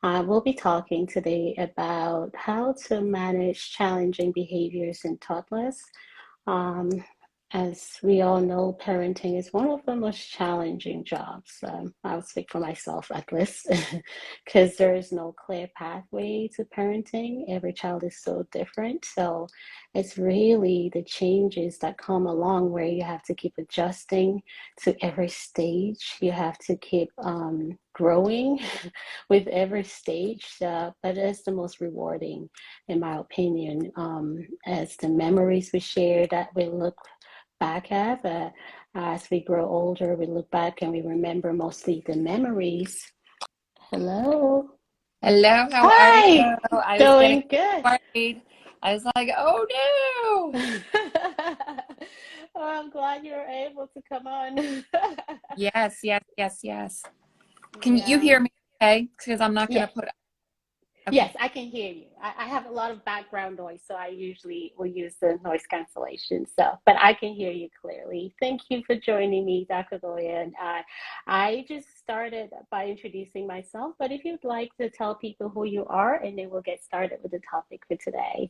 We'll be talking today about how to manage challenging behaviors in toddlers. Um, as we all know, parenting is one of the most challenging jobs. I'll speak for myself at least, because there is no clear pathway to parenting. Every child is so different. So it's really the changes that come along where you have to keep adjusting to every stage. You have to keep growing with every stage. But it's the most rewarding, in my opinion, as the memories we share that we look back at. As we grow older, we look back and we remember mostly the memories. Hello. Hello, how are you? Hi. I was getting Doing good. worried. I was like, oh no. Oh, I'm glad you were able to come on. Yes, yes, yes, yes. Can you Yeah. hear me okay? Because I'm not going Yeah. to put, okay. Yes, I can hear you. I have a lot of background noise, so I usually will use the noise cancellation. So, but I can hear you clearly. Thank you for joining me, Dr. Nguyen. I just started by introducing myself, but if you'd like to tell people who you are, and then we'll get started with the topic for today.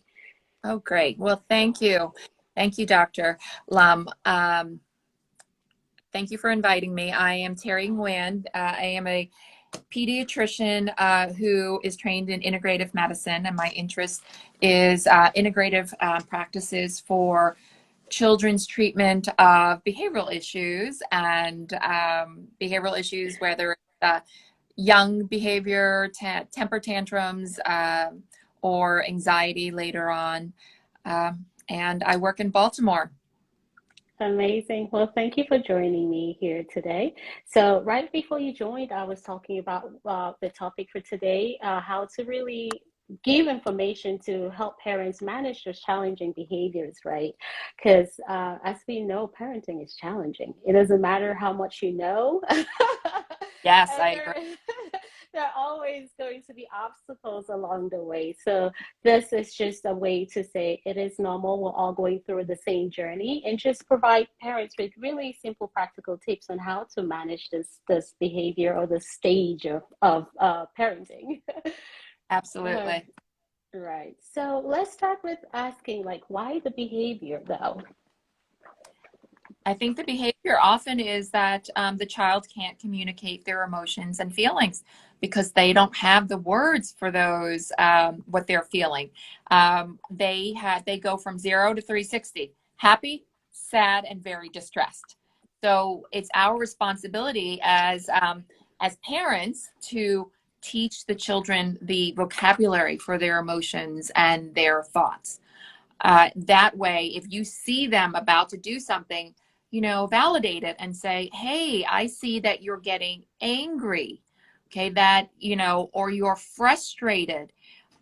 Oh, great. Well, thank you. Thank you, Dr. Lum. Thank you for inviting me. I am Terry Nguyen. I am a pediatrician who is trained in integrative medicine, and my interest is integrative practices for children's treatment of behavioral issues and behavioral issues, whether it's young behavior, temper tantrums, or anxiety later on. And I work in Baltimore. Amazing. Well, thank you for joining me here today. So, right before you joined, I was talking about the topic for today, how to really give information to help parents manage those challenging behaviors, right? Because as we know, parenting is challenging. It doesn't matter how much you know. Yes, And I agree. there are always going to be obstacles along the way. So this is just a way to say it is normal. We're all going through the same journey, and just provide parents with really simple, practical tips on how to manage this behavior or the stage of parenting. Uh, Absolutely. right. So let's start with asking, like, why the behavior though? I think the behavior often is that the child can't communicate their emotions and feelings because they don't have the words for those what they're feeling. They go from 0 to 360, happy, sad, and very distressed. So it's our responsibility as parents to teach the children the vocabulary for their emotions and their thoughts. That way, if you see them about to do something, validate it and say, hey, I see that you're getting angry. Okay, or you're frustrated.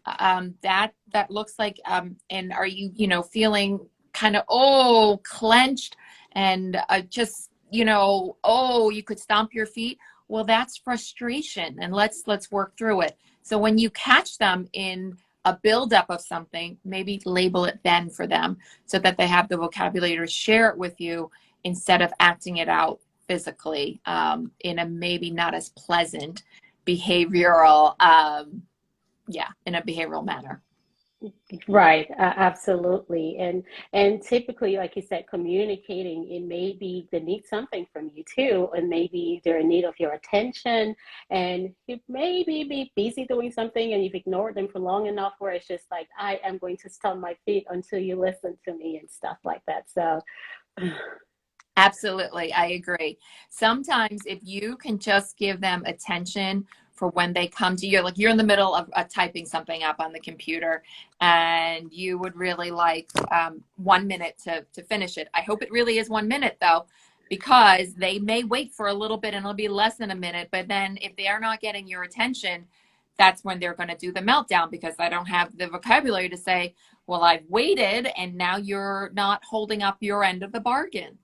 That looks like, and are you, feeling kind of, clenched and just, you could stomp your feet. Well, that's frustration, and let's work through it. So when you catch them in a buildup of something, maybe label it then for them so that they have the vocabulary to share it with you instead of acting it out physically in a maybe not as pleasant behavioral, in a behavioral manner. Right, absolutely. And typically, like you said, communicating, it may be they need something from you too, and maybe they're in need of your attention, and you maybe be busy doing something and you've ignored them for long enough where it's just like, I am going to stomp my feet until you listen to me and stuff like that. So Absolutely, I agree. Sometimes if you can just give them attention for when they come to you, like you're in the middle of typing something up on the computer and you would really like 1 minute to finish it. I hope it really is 1 minute though, because they may wait for a little bit and it'll be less than a minute. But then if they are not getting your attention, that's when they're going to do the meltdown because I don't have the vocabulary to say, well, I've waited and now you're not holding up your end of the bargain.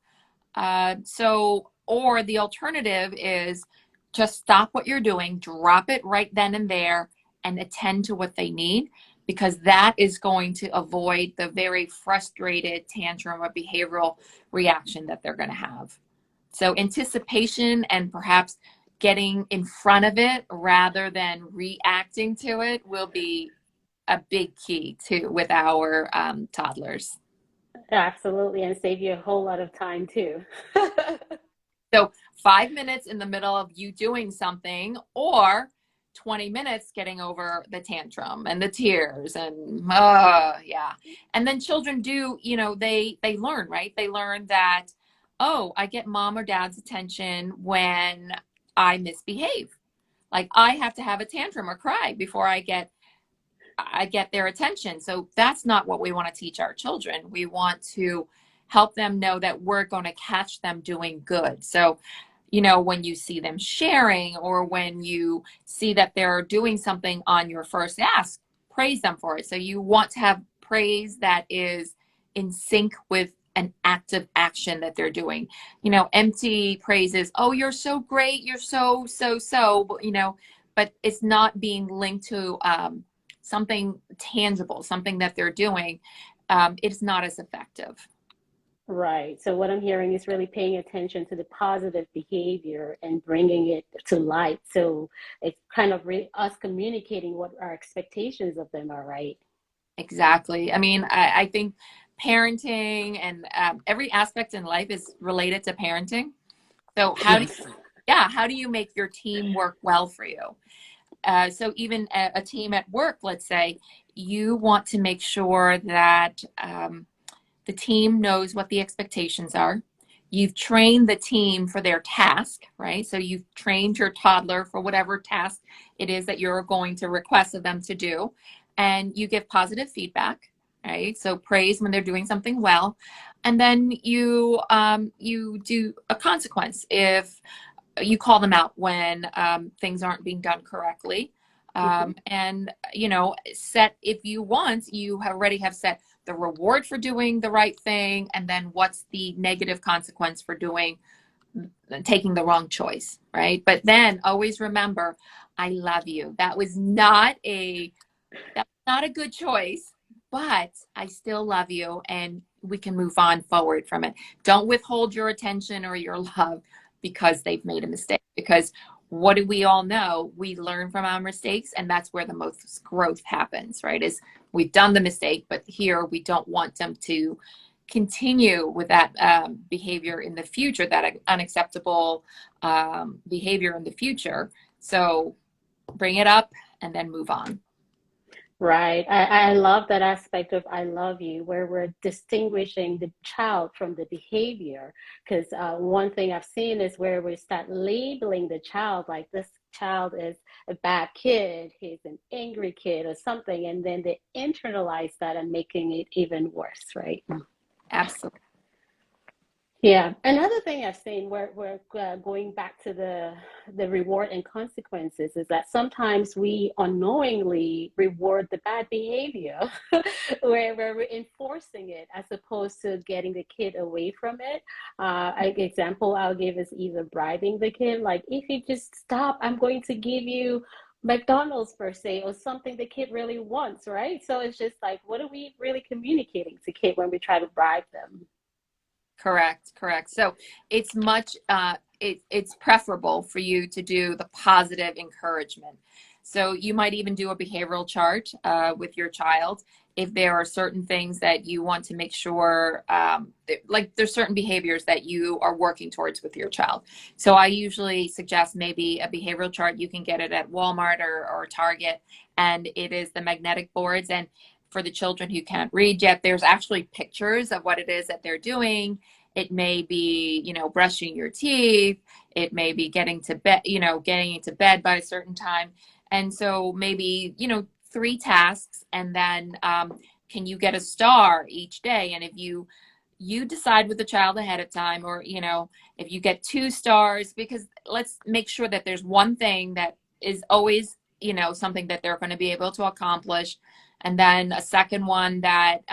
Or the alternative is just stop what you're doing, drop it right then and there, and attend to what they need, because that is going to avoid the very frustrated tantrum or behavioral reaction that they're going to have. So anticipation and perhaps getting in front of it rather than reacting to it will be a big key to with our toddlers. Absolutely, and save you a whole lot of time too. So 5 minutes in the middle of you doing something, or 20 minutes getting over the tantrum and the tears and yeah. And then children do, they learn, right? They learn that, oh, I get mom or dad's attention when I misbehave. Like I have to have a tantrum or cry before I get their attention. So that's not what we want to teach our children. We want to help them know that we're going to catch them doing good. So, when you see them sharing or when you see that they're doing something on your first ask, praise them for it. So you want to have praise that is in sync with an active action that they're doing. Empty praises, oh, you're so great, you're so, but it's not being linked to something tangible, something that they're doing. It's not as effective. Right. So what I'm hearing is really paying attention to the positive behavior and bringing it to light. So it's kind of us communicating what our expectations of them are, right? Exactly. I mean, I think parenting and every aspect in life is related to parenting. So Yes. how do you make your team work well for you? So even a team at work, let's say, you want to make sure that the team knows what the expectations are. You've trained the team for their task, right? So you've trained your toddler for whatever task it is that you're going to request of them to do. And you give positive feedback, right? So praise when they're doing something well. And then you do a consequence if you call them out when things aren't being done correctly. Mhm. And set, if you want, you already have set the reward for doing the right thing, and then what's the negative consequence for taking the wrong choice, right? But then always remember, I love you. That was not a good choice, but I still love you, and we can move on forward from it. Don't withhold your attention or your love because they've made a mistake. Because what do we all know? We learn from our mistakes, and that's where the most growth happens, right? Is we've done the mistake, but here we don't want them to continue with that behavior in the future, that unacceptable behavior in the future. So bring it up and then move on. Right. I love that aspect of I love you, where we're distinguishing the child from the behavior. Because one thing I've seen is where we start labeling the child like this child is a bad kid, he's an angry kid or something, and then they internalize that and making it even worse, right? Absolutely. Yeah, another thing I've seen where we're going back to the reward and consequences is that sometimes we unknowingly reward the bad behavior, where we're enforcing it as opposed to getting the kid away from it. An example I'll give is either bribing the kid, like if you just stop, I'm going to give you McDonald's per se, or something the kid really wants, right? So it's just like, what are we really communicating to kid when we try to bribe them? Correct. So it's much it's preferable for you to do the positive encouragement. So you might even do a behavioral chart with your child if there are certain things that you want to make sure, like there's certain behaviors that you are working towards with your child. So I usually suggest maybe a behavioral chart. You can get it at Walmart or Target, and it is the magnetic boards. And for the children who can't read yet, there's actually pictures of what it is that they're doing. It may be, brushing your teeth. It may be getting to bed, getting into bed by a certain time. And so maybe, three tasks, and then can you get a star each day? And if you decide with the child ahead of time, or, if you get 2 stars, because let's make sure that there's one thing that is always, something that they're going to be able to accomplish. And then a second one that,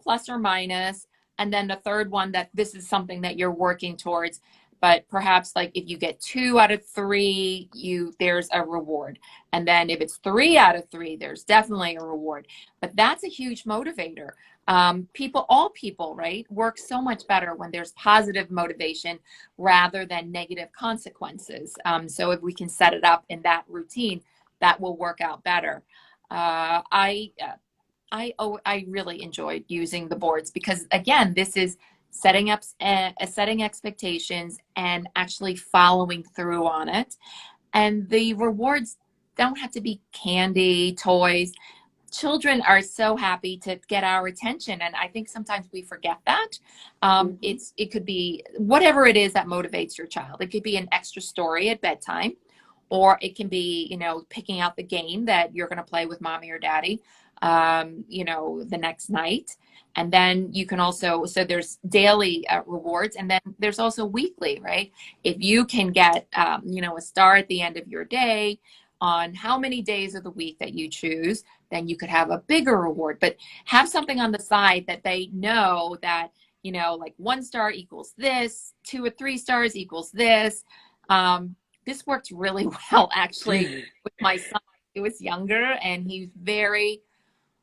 plus or minus, and then the third one that this is something that you're working towards. but perhaps like if you get 2 out of 3, there's a reward. And then if it's 3 out of 3, there's definitely a reward. But that's a huge motivator. All people, right, work so much better when there's positive motivation rather than negative consequences. So if we can set it up in that routine, that will work out better. Uh, I uh, I really enjoyed using the boards because again, this is setting expectations and actually following through on it. And the rewards don't have to be candy, toys. Children are so happy to get our attention, and I think sometimes we forget that. Hmm. It could be whatever it is that motivates your child. It could be an extra story at bedtime, or it can be, picking out the game that you're going to play with mommy or daddy, the next night. And then you can also, so there's daily rewards, and then there's also weekly, right? If you can get, a star at the end of your day on how many days of the week that you choose, then you could have a bigger reward. But have something on the side that they know that, like 1 star equals this, 2 or 3 stars equals this. This worked really well actually with my son. He was younger and he's very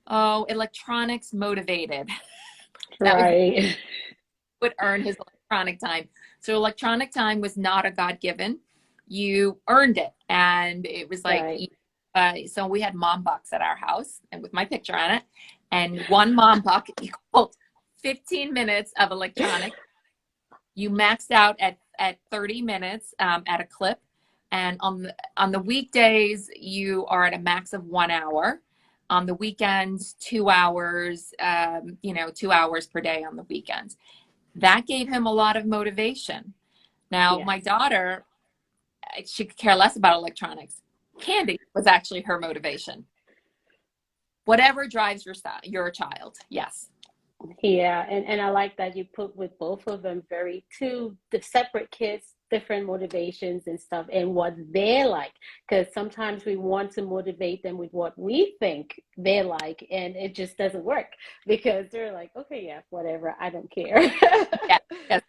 electronics motivated. That was Right. would earn his electronic time. So electronic time was not a God given. You earned it, and it was like Right. so we had mom bucks at our house and with my picture on it, and one mom buck equaled 15 minutes of electronic. You maxed out at 30 minutes at a clip, and on the weekdays you are at a max of 1 hour. On the weekends, 2 hours. 2 hours per day on the weekends. That gave him a lot of motivation. Now, Yes. my daughter, she could care less about electronics. Candy was actually her motivation. Whatever drives your child. Yes. Yeah, and I like that you put with both of them very two the separate kids, different motivations and stuff, and what they're like. Because sometimes we want to motivate them with what we think they're like, and it just doesn't work because they're like, okay, yeah, whatever, I don't care. Yes. Yes.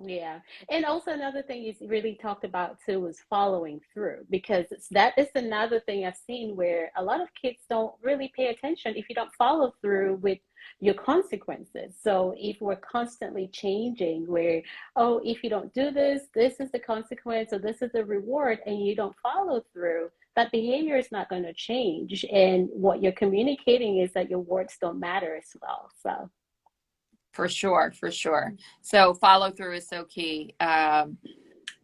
Yeah. And also another thing you really talked about too was following through because that is another thing I've seen where a lot of kids don't really pay attention if you don't follow through with your consequences. So if we're constantly changing where, oh, if you don't do this, this is the consequence or this is the reward and you don't follow through, that behavior is not going to change. And what you're communicating is that your words don't matter as well. So For sure. For sure. So follow through is so key.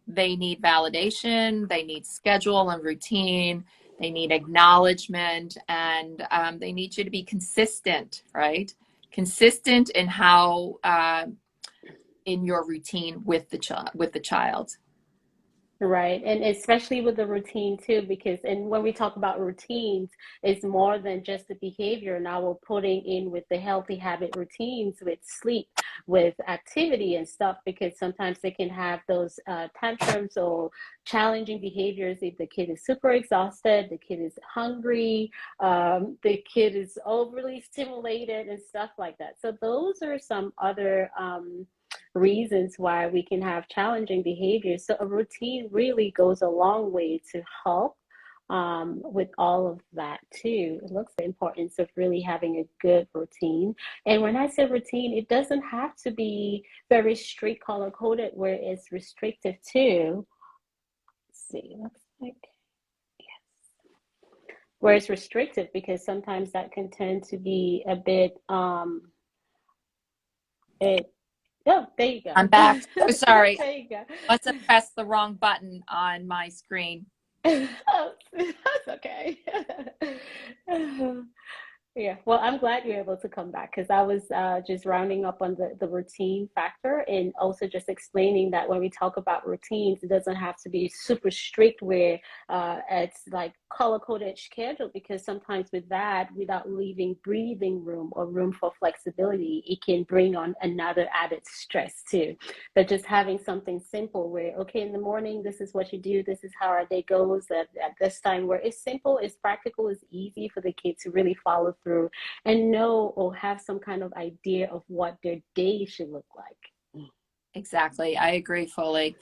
They need validation, they need schedule and routine, they need acknowledgement, and they need you to be consistent, right? Consistent in how in your routine with the child. right. And especially with the routine too, because and when we talk about routines, it's more than just the behavior. Now we're putting in with the healthy habit routines with sleep, with activity and stuff, because sometimes they can have those tantrums or challenging behaviors if the kid is super exhausted, the kid is hungry, the kid is overly stimulated and stuff like that. So those are some other reasons why we can have challenging behaviors. So a routine really goes a long way to help with all of that too. It looks the importance of really having a good routine. And when I say routine, it doesn't have to be very strict color coded where it's restrictive too. Let's see, looks like where it's restrictive because sometimes that can tend to be a bit it oh there you go. I'm back. So sorry. There you go. Must have pressed the wrong button on my screen. Oh, that's okay. Yeah, well, I'm glad you're able to come back because I was just rounding up on the routine factor and also just explaining that when we talk about routines, it doesn't have to be super strict where it's like color-coded schedule because sometimes with that, without leaving breathing room or room for flexibility, it can bring on another added stress too. But just having something simple where, okay, in the morning, this is what you do, this is how our day goes at this time, where it's simple, it's practical, it's easy for the kids to really follow through and know or have some kind of idea of what their day should look like. Exactly. I agree fully.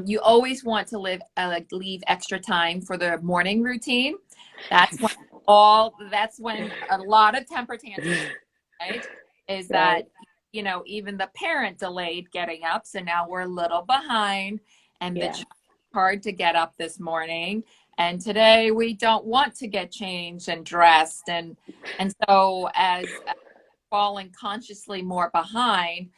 You always want to leave extra time for the morning routine. That's when that's when a lot of temper tantrums, right? Is Right. that, even the parent delayed getting up. So now we're a little behind and the Yes. child hard to get up this morning. And today we don't want to get changed and dressed. And so as falling consciously more behind,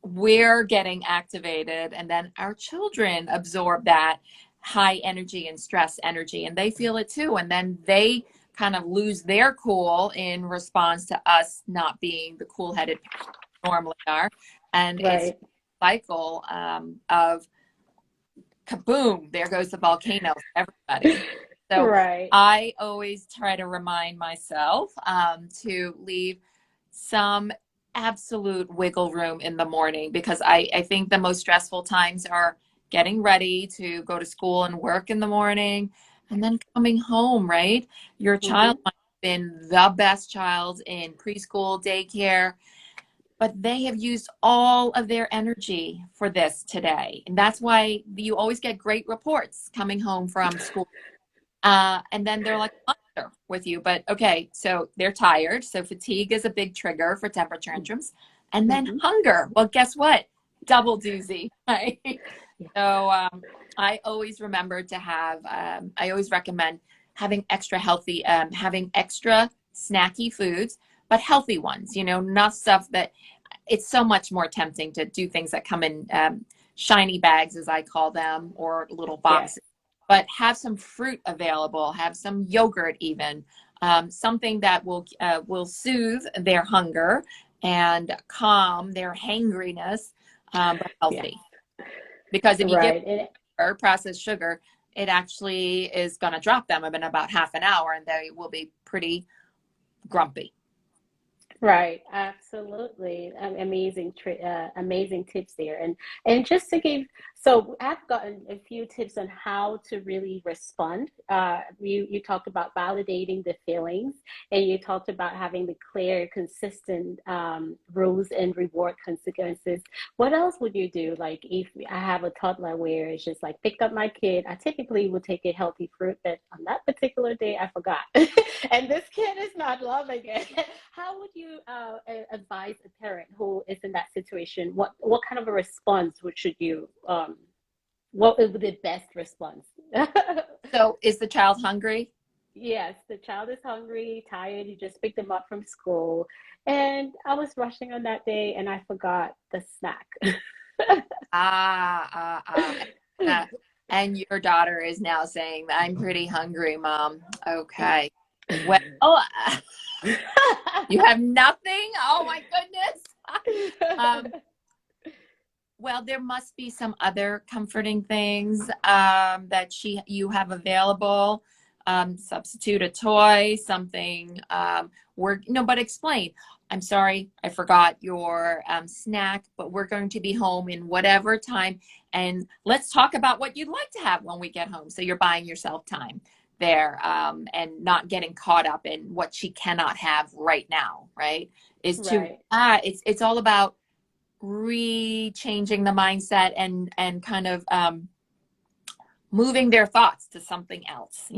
we're getting activated, and then our children absorb that high energy and stress energy, and they feel it too, and then they kind of lose their cool in response to us not being the cool-headed parents normally are, and it's Right. a cycle of kaboom, there goes the volcano for everybody. So Right. I always try to remind myself to leave some absolute wiggle room in the morning, because I think the most stressful times are getting ready to go to school and work in the morning and then coming home, right? Your child Hmm. might have been the best child in preschool, daycare, but they have used all of their energy for this today. And that's why you always get great reports coming home from school. And then they're like monster with you. But okay, so they're tired. So fatigue is a big trigger for temper tantrums. And then Hmm. hunger. Well, guess what? Double doozy, right? Yeah. So I always remember to have, I always recommend having extra healthy, having extra snacky foods, but healthy ones, not stuff that it's so much more tempting to do things that come in shiny bags, as I call them, or little Yes. boxes. But have some fruit available, have some yogurt, even something that will soothe their hunger and calm their hangriness, but Yeah. healthy. Because if you give Right. And processed sugar, it actually is going to drop them in about half an hour, and they will be pretty grumpy. right, absolutely. Amazing tips there. And just to give, so I've gotten a few tips on how to really respond. You talked about validating the feelings, and you talked about having the clear, consistent rules and reward consequences. What else would you do? Like if I have a toddler where it's just like pick up my kid, I typically would take a healthy fruit, but on that particular day I forgot, and this kid is not loving it. How would you advise a parent who is in that situation? What kind of a response would should you what would be the best response? So, is the child hungry? Yes, the child is hungry, tired. You just picked them up from school, and I was rushing on that day, and I forgot the snack. Ah, uh, and your daughter is now saying, I'm pretty hungry, mom. Okay. Well, you have nothing? Oh my goodness. Um, well, there must be some other comforting things that you have available. Substitute a toy, something no, but explain. I'm sorry, I forgot your snack, but we're going to be home in whatever time, and let's talk about what you'd like to have when we get home. So you're buying yourself time there, and not getting caught up in what she cannot have right now. Right? Is to Right, it's all about re-changing the mindset and kind of moving their thoughts to something else.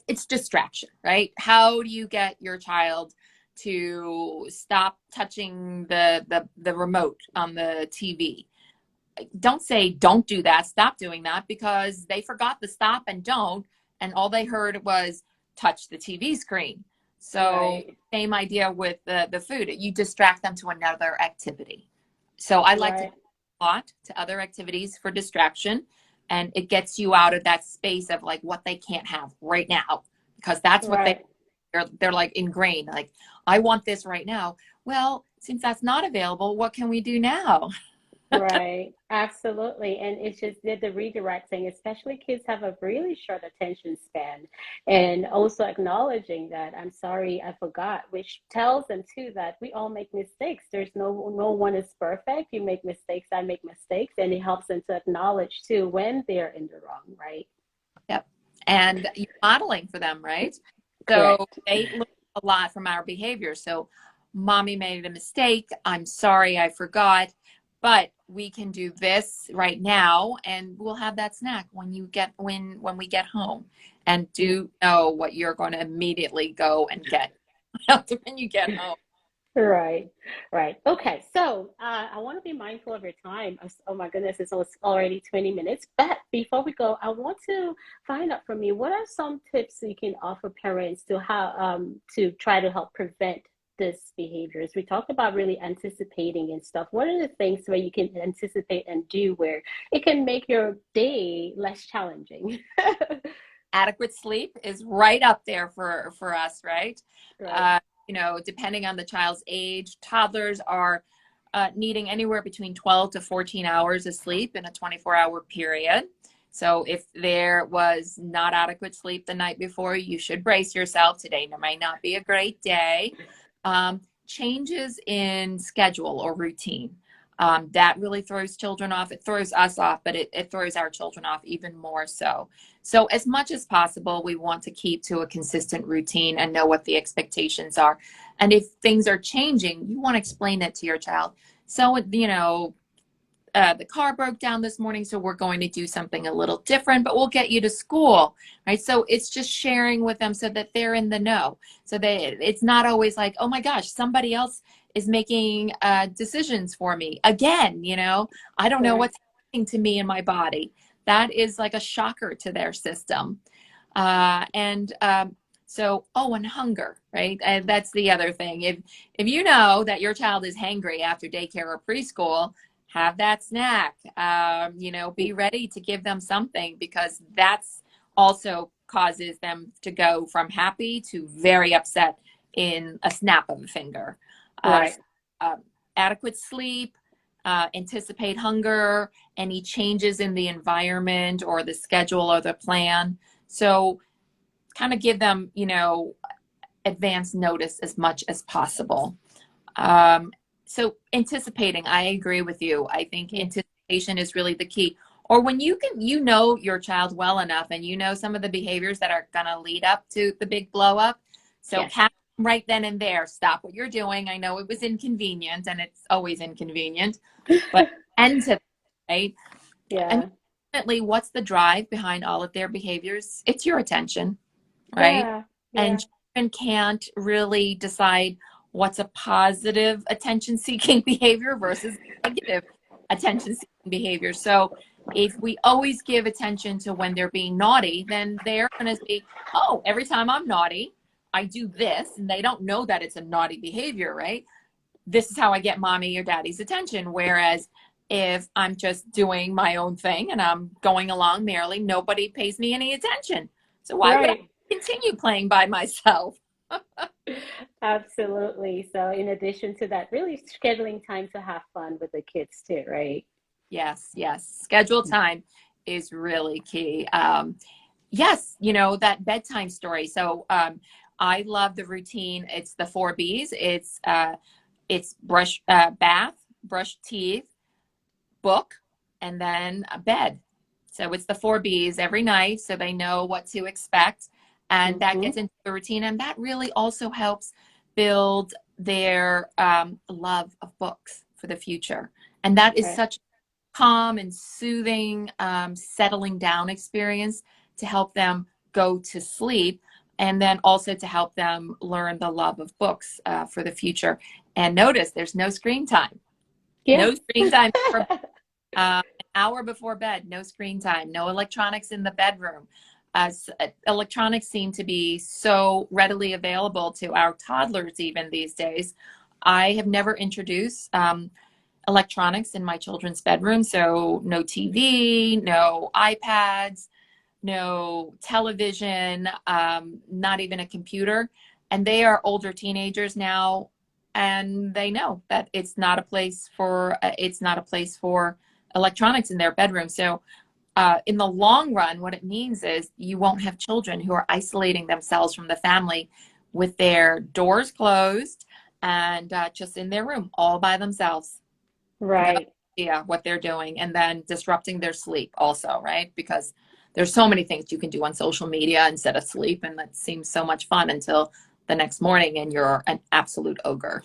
It's distraction, right? How do you get your child to stop touching the remote on the TV? Don't say don't do that, stop doing that, because they forgot the stop and don't, and all they heard was touch the TV screen. So right, same idea with the food. You distract them to another activity. So I like to right, lot to other activities for distraction, and it gets you out of that space of like what they can't have right now, because that's what right. they're like ingrained, like I want this right now. Well, since that's not available, what can we do now? Right, absolutely. And it's just the redirecting, especially kids have a really short attention span. And also acknowledging that I'm sorry, I forgot, which tells them too that we all make mistakes. There's no one is perfect. You make mistakes, I make mistakes, and it helps them to acknowledge too when they're in the wrong, right? Yep. And you're modeling for them, right? So Correct. they learn a lot from our behavior. So mommy made a mistake, I'm sorry, I forgot, but we can do this right now, and we'll have that snack when we get home. And do know what you're going to immediately go and get when you get home. Right, right. Okay, so I want to be mindful of your time. Oh my goodness, already 20 minutes. But before we go, I want to find out from you, what are some tips you can offer parents to how to try to help prevent this behaviors? We talked about really anticipating and stuff. What are the things where you can anticipate and do where it can make your day less challenging? Adequate sleep is right up there for us, right? Right, Uh, depending on the child's age, toddlers are needing anywhere between 12 to 14 hours of sleep in a 24-hour period. So if there was not adequate sleep the night before, you should brace yourself. Today might not be a great day. Changes in schedule or routine. That really throws children off. It throws us off, but it throws our children off even more so. So as much as possible, we want to keep to a consistent routine and know what the expectations are. And if things are changing, you want to explain it to your child. So, the car broke down this morning, so we're going to do something a little different, but we'll get you to school, right? So it's just sharing with them so that they're in the know. So it's not always like, oh my gosh, somebody else is making decisions for me again. I don't know right, what's happening to me in my body. That is like a shocker to their system. And so, and hunger, right? And that's the other thing. If you know that your child is hangry after daycare or preschool, have that snack. Be ready to give them something, because that's also causes them to go from happy to very upset in a snap of a finger. Uh, right. uh, Adequate sleep, anticipate hunger, any changes in the environment or the schedule or the plan. So kind of give them, advance notice as much as possible. Um, so anticipating, I agree with you. I think Yeah. anticipation is really the key. Or when you know your child well enough and you know some of the behaviors that are going to lead up to the big blow up. So Yes. catch them right then and there. Stop what you're doing. I know it was inconvenient, and it's always inconvenient, but end to, right? I mean, Yeah. ultimately, what's the drive behind all of their behaviors? It's your attention, right? Yeah. And Yeah. children can't really decide what's a positive attention seeking behavior versus negative attention seeking behavior. So if we always give attention to when they're being naughty, then they're going to say, oh, every time I'm naughty, I do this. And they don't know that it's a naughty behavior, right? This is how I get mommy or daddy's attention. Whereas if I'm just doing my own thing and I'm going along merrily, nobody pays me any attention. So why would I Right. continue playing by myself? Absolutely. So, in addition to that, really scheduling time to have fun with the kids too, right? Yes, yes. Schedule time is really key. Yes, that bedtime story. So I love the routine. It's the 4 B's. It's brush, bath, brush teeth, book, and then a bed. So it's the 4 B's every night, so they know what to expect. And that Mm-hmm. gets into the routine. And that really also helps build their love of books for the future. And that is Right. such a calm and soothing, settling down experience to help them go to sleep. And then also to help them learn the love of books for the future. And notice there's no screen time. Yeah. No screen time for an hour before bed, no screen time, no electronics in the bedroom. As electronics seem to be so readily available to our toddlers even these days, I have never introduced electronics in my children's bedroom. So no TV, no iPads, no television, not even a computer. And they are older teenagers now, and they know that it's not a place for electronics in their bedroom. So in the long run, what it means is you won't have children who are isolating themselves from the family with their doors closed and just in their room all by themselves. No Right. idea what they're doing, and then disrupting their sleep also, right? Because there's so many things you can do on social media instead of sleep, and that seems so much fun until the next morning and you're an absolute ogre.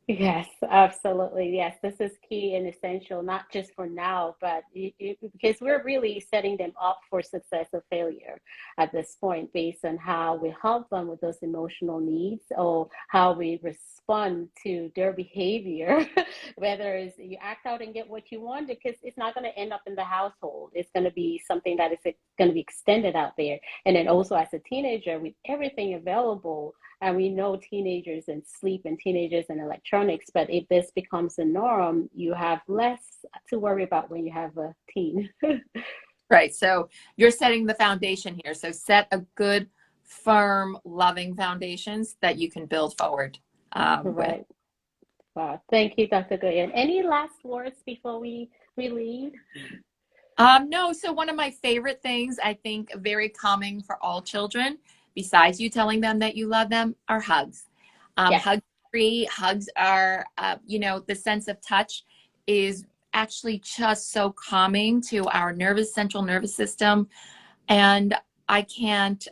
Yes, absolutely. Yes, this is key and essential, not just for now, but because we're really setting them up for success or failure at this point based on how we help them with those emotional needs or how we respond to their behavior. Whether it's you act out and get what you want, because it's not going to end up in the household. It's going to be something that is going to be extended out there. And then also as a teenager, with everything available, and we know teenagers and sleep and teenagers and electronics, but if this becomes a norm, you have less to worry about when you have a teen. Right. So you're setting the foundation here. So set a good, firm, loving foundations that you can build forward with. Right. Wow. Thank you, Dr. Nguyen. Any last words before we leave? No, so one of my favorite things, I think very calming for all children, besides you telling them that you love them, are hugs. Yes. Hug free hugs are, the sense of touch is actually just so calming to our central nervous system. And I can't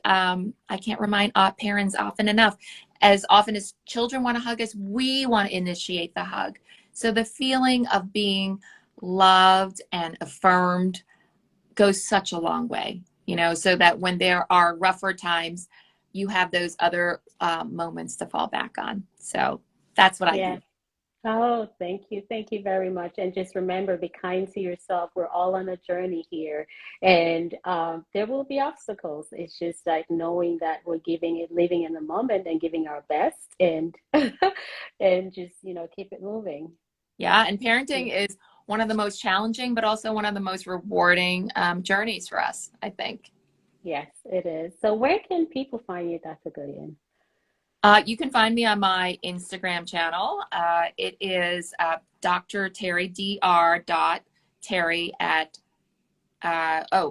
remind parents often enough. As often as children want to hug us, we want to initiate the hug. So the feeling of being loved and affirmed goes such a long way, so that when there are rougher times, you have those other moments to fall back on. So that's what I do. Yes. Oh, thank you. Thank you very much. And just remember, be kind to yourself. We're all on a journey here, and there will be obstacles. It's just like knowing that we're giving it, living in the moment and giving our best, and and just, keep it moving. Yeah. And parenting Yeah. is one of the most challenging, but also one of the most rewarding journeys for us, I think. Yes, it is. So where can people find you, Dr. Goodin? You can find me on my Instagram channel. It is Dr. Terry, Dr. Terry at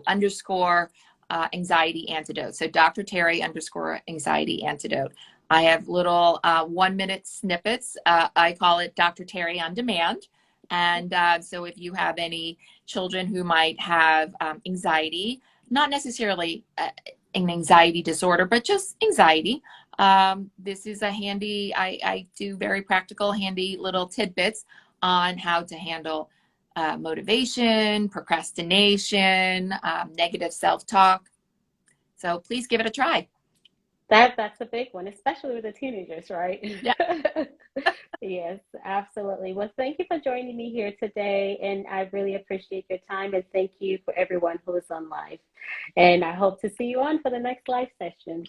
underscore anxiety antidote. So Dr. Terry underscore anxiety antidote. I have little 1 minute snippets. I call it Dr. Terry on demand. And so if you have any children who might have anxiety, not necessarily an anxiety disorder, but just anxiety, this is a handy, I do very practical, handy little tidbits on how to handle motivation, procrastination, negative self-talk. So please give it a try. That's a big one, especially with the teenagers, right? Yeah. Yes, absolutely. Well, thank you for joining me here today, and I really appreciate your time, and thank you for everyone who is on live. And I hope to see you on for the next live session.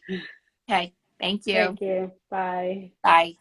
Okay. Thank you. Thank you. Bye. Bye.